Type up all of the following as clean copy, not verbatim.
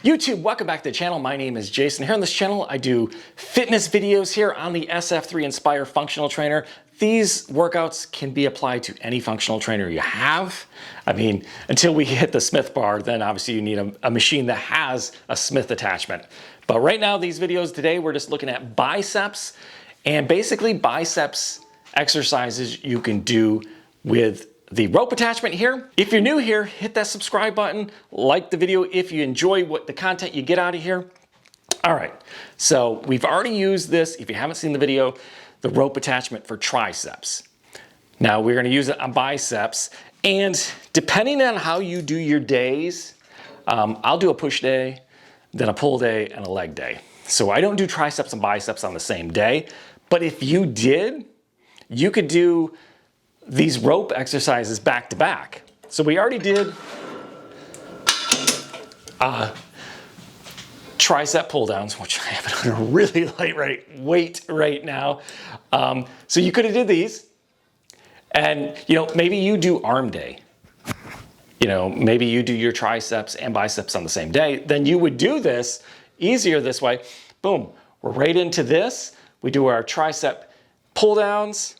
YouTube, welcome back to the channel. My name is Jason. Here on this channel, I do fitness videos here on the SF3 Inspire Functional Trainer. These workouts can be applied to any functional trainer you have. I mean, until we hit the Smith bar, then obviously you need a machine that has a Smith attachment. But right now, these videos today, we're just looking at biceps and basically biceps exercises you can do with the rope attachment here. If you're new here, hit that subscribe button, like the video if you enjoy the content you get out of here. All right, so we've already used this, if you haven't seen the video, the rope attachment for triceps. Now we're gonna use it on biceps, and depending on how you do your days, I'll do a push day, then a pull day, and a leg day. So I don't do triceps and biceps on the same day, but if you did, you could do these rope exercises back to back. So we already did tricep pull downs, which I have it on a really light weight right now. So you could have did these, and maybe you do arm day. Maybe you do your triceps and biceps on the same day. Then you would do this easier this way. Boom, we're right into this. We do our tricep pull downs.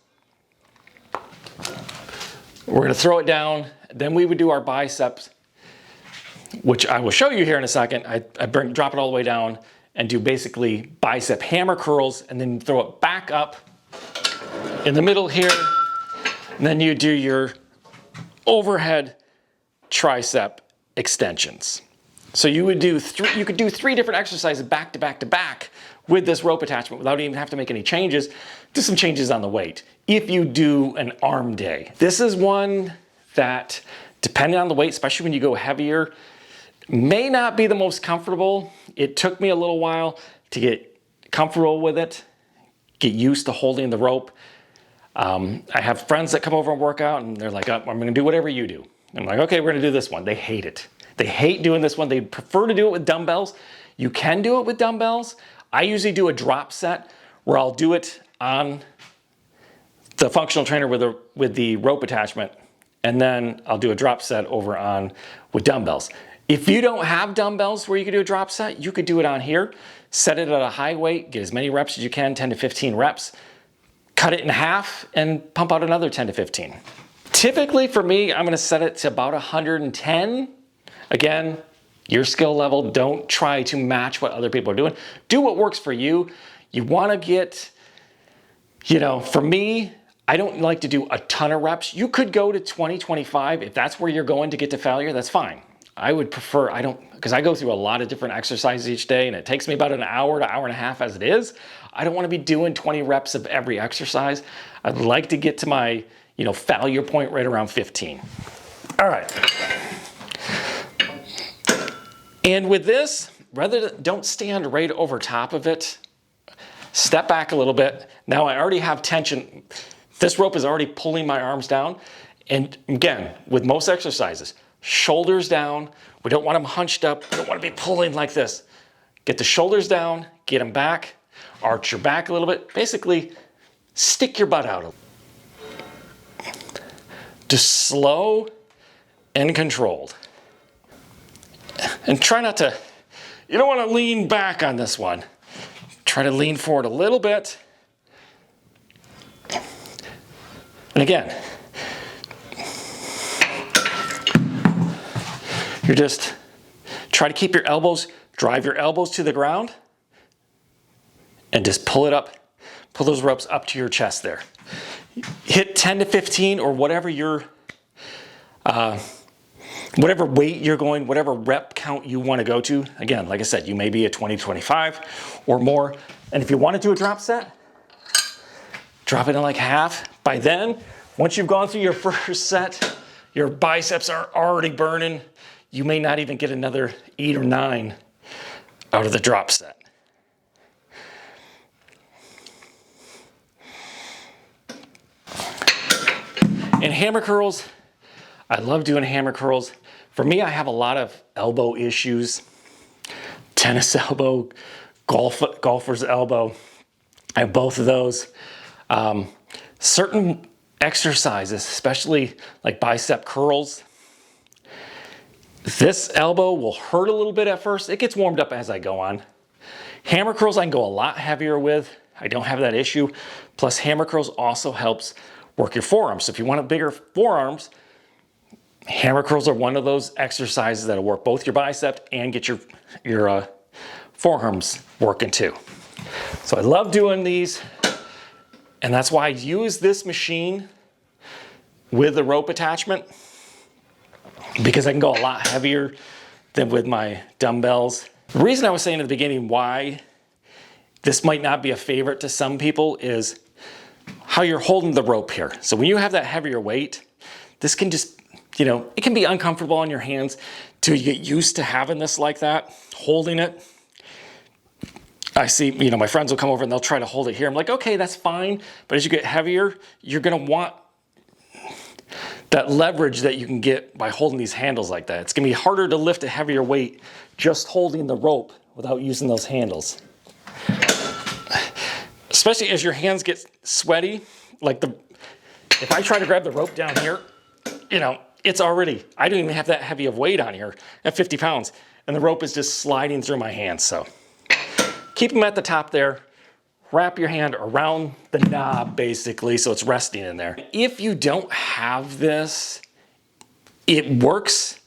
We're going to throw it down. Then we would do our biceps, which I will show you here in a second. I drop it all the way down and do basically bicep hammer curls, and then throw it back up in the middle here. And then you do your overhead tricep extensions. So you would do you could do three different exercises back to back to back with this rope attachment without even having to make any changes. Do some changes on the weight if you do an arm day. This is one that, depending on the weight, especially when you go heavier, may not be the most comfortable. It took me a little while to get comfortable with it, get used to holding the rope. I have friends that come over and work out, and they're like, oh, I'm gonna do whatever you do. I'm like, okay, we're gonna do this one. They hate it. They hate doing this one. They prefer to do it with dumbbells. You can do it with dumbbells. I usually do a drop set where I'll do it on the functional trainer with the rope attachment, and then I'll do a drop set over on with dumbbells. If you don't have dumbbells where you can do a drop set, you could do it on here. Set it at a high weight, get as many reps as you can, 10 to 15 reps. Cut it in half and pump out another 10 to 15. Typically for me, I'm gonna set it to about 110. Again, your skill level, don't try to match what other people are doing. Do what works for you. You wanna get, for me, I don't like to do a ton of reps. You could go to 20, 25. If that's where you're going to get to failure, that's fine. I would prefer, because I go through a lot of different exercises each day, and it takes me about an hour to hour and a half as it is. I don't wanna be doing 20 reps of every exercise. I'd like to get to my, failure point right around 15. All right. And with this, don't stand right over top of it. Step back a little bit. Now I already have tension. This rope is already pulling my arms down. And again, with most exercises, shoulders down. We don't want them hunched up. We don't want to be pulling like this. Get the shoulders down, get them back, arch your back a little bit. Basically, stick your butt out. Just slow and controlled. And try not to, you don't want to lean back on this one. Try to lean forward a little bit. And again, you're just, try to keep your elbows, drive your elbows to the ground, and just pull it up, pull those ropes up to your chest there. Hit 10 to 15 or whatever your, whatever weight you're going, whatever rep count you want to go to. Again, like I said, you may be at 20, 25 or more. And if you want to do a drop set, drop it in like half. By then, once you've gone through your first set, your biceps are already burning. You may not even get another 8 or 9 out of the drop set. And hammer curls, I love doing hammer curls. For me, I have a lot of elbow issues. Tennis elbow, golfer's elbow. I have both of those. Certain exercises, especially like bicep curls, This elbow will hurt a little bit at first. It gets warmed up as I go on. Hammer curls I can go a lot heavier with. I don't have that issue. Plus hammer curls also helps work your forearms. So if you want a bigger forearms, hammer curls are one of those exercises that'll work both your bicep and get your forearms working too. So I love doing these, and that's why I use this machine with the rope attachment, because I can go a lot heavier than with my dumbbells. The reason I was saying at the beginning why this might not be a favorite to some people is how you're holding the rope here. So when you have that heavier weight, this can just, it can be uncomfortable on your hands till you get used to having this like that, holding it. I see, my friends will come over and they'll try to hold it here. I'm like, okay, that's fine. But as you get heavier, you're gonna want that leverage that you can get by holding these handles like that. It's gonna be harder to lift a heavier weight just holding the rope without using those handles. Especially as your hands get sweaty, if I try to grab the rope down here, it's already, I don't even have that heavy of weight on here at 50 pounds, and the rope is just sliding through my hands. So keep them at the top there. Wrap your hand around the knob basically so it's resting in there. If you don't have this, it works.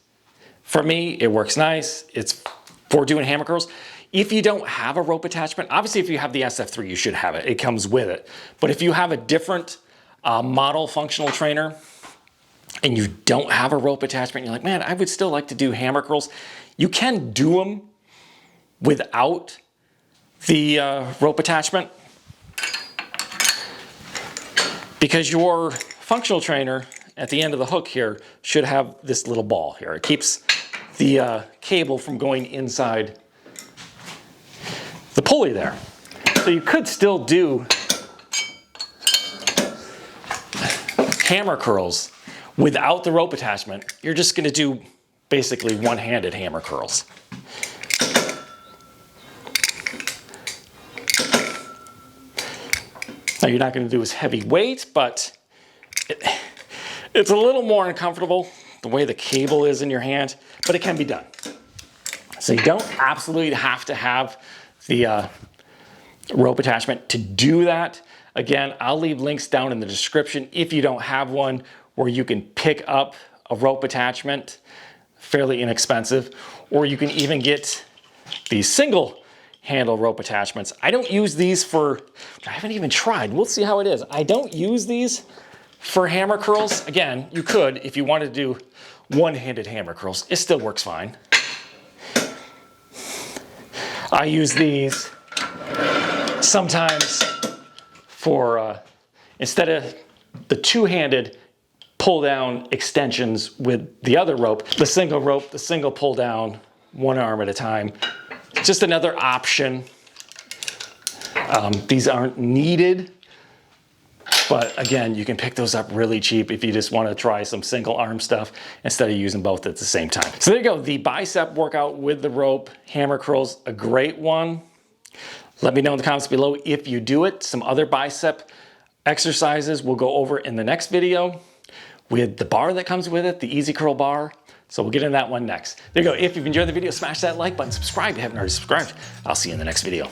For me, it works nice. It's for doing hammer curls. If you don't have a rope attachment, obviously if you have the SF3, you should have it. It comes with it. But if you have a different model functional trainer and you don't have a rope attachment, you're like, man, I would still like to do hammer curls. You can do them without the rope attachment, because your functional trainer at the end of the hook here should have this little ball here. It keeps the cable from going inside the pulley there. So you could still do hammer curls without the rope attachment. You're just gonna do basically one-handed hammer curls. Now you're not going to do as heavy weight, but it's a little more uncomfortable the way the cable is in your hand, but it can be done. So you don't absolutely have to have the rope attachment to do that. Again, I'll leave links down in the description if you don't have one where you can pick up a rope attachment, fairly inexpensive, or you can even get the single handle rope attachments. I don't use these for, I haven't even tried. We'll see how it is. I don't use these for hammer curls. Again, you could if you wanted to do one-handed hammer curls. It still works fine. I use these sometimes for, instead of the two-handed pull-down extensions with the other rope, the single pull-down, one arm at a time. Just another option. These aren't needed, but again, you can pick those up really cheap if you just want to try some single arm stuff instead of using both at the same time. So there you go, the bicep workout with the rope, hammer curls, a great one. Let me know in the comments below if you do it. Some other bicep exercises we'll go over in the next video with the bar that comes with it, the Easy Curl bar. So we'll get into that one next. There you go. If you've enjoyed the video, smash that like button, subscribe if you haven't already subscribed. I'll see you in the next video.